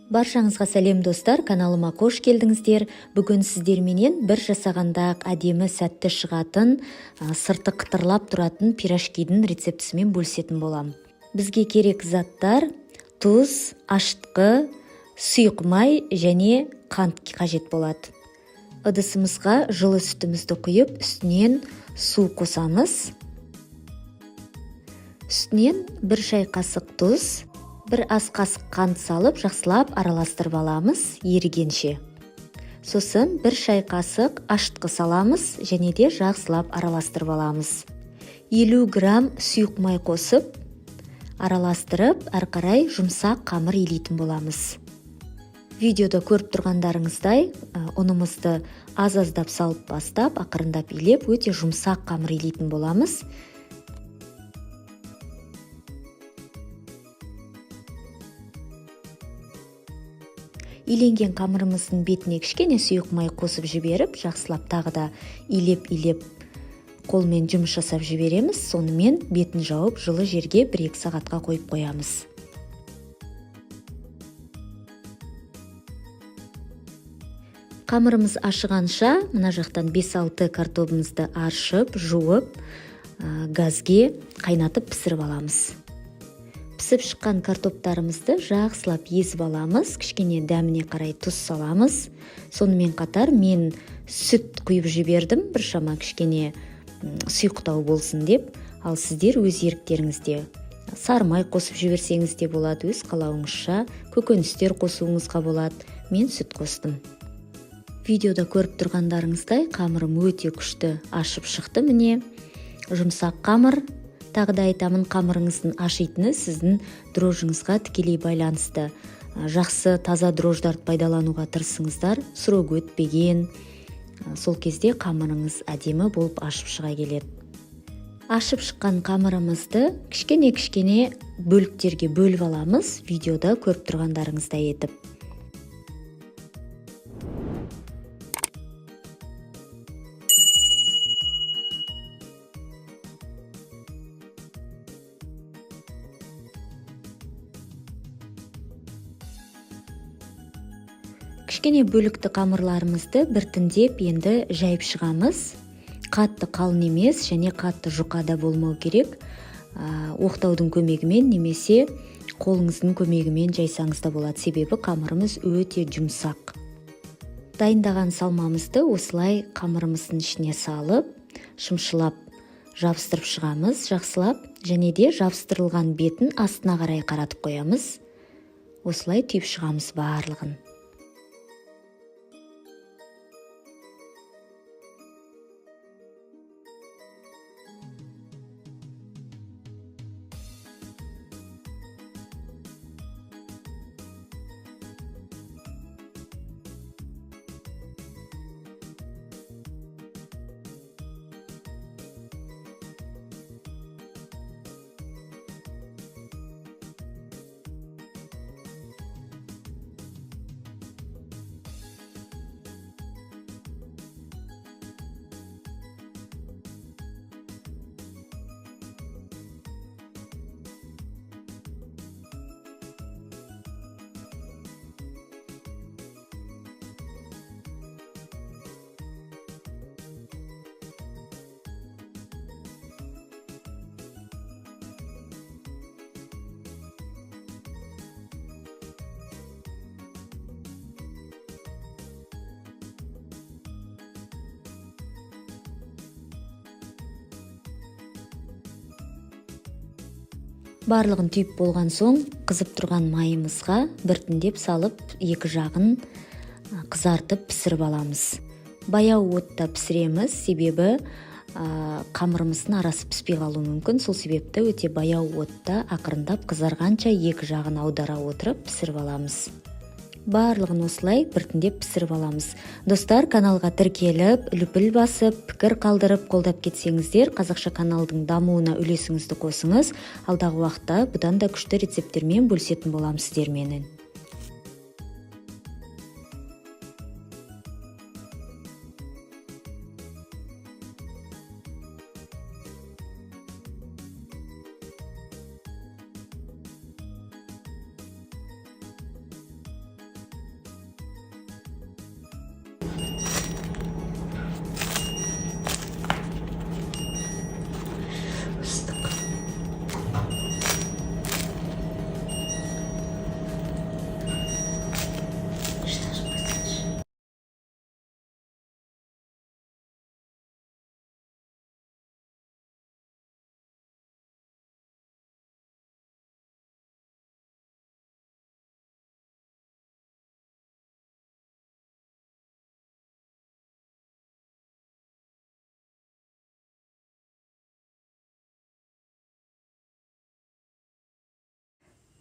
Баршаңызға сәлем достар, каналыма қош келдіңіздер. Бүгін сіздерменен бір жасағанда әдемі сәтті шығатын, сырты қытырлап тұратын пирожкидің рецептісімен бөлісетін болам. Бізге керек заттар: тұз, ашытқы, сұйық май және қант қажет болады. Ыдысымызға жылы сүтімізді құйып, үстінен су қосамыз. Үстінен 1 шай қасық тұз, 1 ас қасық қант салып, жақсылап араластырып аламыз ерігенше. Сосын 1 шай қасық ашытқы саламыз және де жақсылап араластырып аламыз. 50 грамм сұйық май қосып, араластырып, әрі қарай жұмсақ қамыр илейтін боламыз. Видеода көріп тұрғандарыңыздай, ұнымызды аз-аздап салып бастап, ақырындап илеп, өте жұмсақ қамыр илейтін боламыз. Иленген қамырымыздың бетіне кішкене сұйық май қосып жіберіп, жақсылап тағы да илеп қолмен жұмыс жасап жібереміз. Сонымен бетін жауып, жылы жерге 1-2 сағатқа қойып қоямыз. Қамырымыз ашығанша, мына жақтан 5-6 картобымызды аршып, жуып, газге қайнатып пісіріп аламыз. Пісіп шыққан картоптарымызды жақсылап езіп аламыз, кішкене дәміне қарай тұз саламыз. Сонымен қатар мен сүт құйып жібердім, біршама кішкене сұйықтау болсын деп. Ал сіздер өз еріктеріңізде сары май қосып жіберсеңіз де болады, өз қалауыңызша көкөністер қосуыңызға болады. Мен сүт қостым. Видеода көріп тұрғандарыңыздай, қамырым өте күшті ашып шықты міне. Жұмсақ қамыр. Тағы да айтамын, қамырыңыздың ашитыны сіздің дрожжыңызға тікелей байланысты. Жақсы таза дрожждарды пайдалануға тырысыңыздар, срок өтпеген. Сол кезде қамырыңыз әдемі болып ашып шыға келеді. Ашып шыққан қамырымызды кішкене бөліктерге бөліп аламыз, видеода көріп тұрғандарыңыздай етіп. Кішкене бөлікті қамырларымызды біртіндеп енді жайып шығамыз. Қатты қалың емес және қатты жұқа да болмау керек. Оқтаудың көмегімен немесе қолыңыздың көмегімен жайсаңыз да болады, себебі қамырымыз өте жұмсақ. Дайындаған салмамызды осылай қамырымыздың ішіне салып, шымшылап жабыстырып шығамыз, жақсылап, және де жабыстырылған бетін астына қарай қаратып қоямыз. Осылай түйіп шығамыз барлығын. Барлығын түйіп болған соң, қызып тұрған майымызға біртіндеп салып, екі жағын қызартып пісіріп аламыз. Баяу отта пісіреміз, себебі қамырымыздың арасы піспей қалуы мүмкін. Сол себепті өте баяу отта ақырындап қызарғанша екі жағын аудара отырып пісіріп аламыз. Барлығын осылай біртіндеп пісіріп аламыз. Достар, каналға тіркеліп, үліпіл басып, пікір қалдырып, қолдап кетсеңіздер, қазақша каналдың дамуына үлесіңізді қосыңыз. Алдағы уақытта бұдан да күшті рецепттермен бөлісетін болам сіздерменен.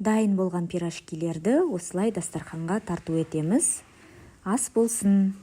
Дайын болған пирожкилерді осылай дастарханға тарту етеміз. Ас болсын.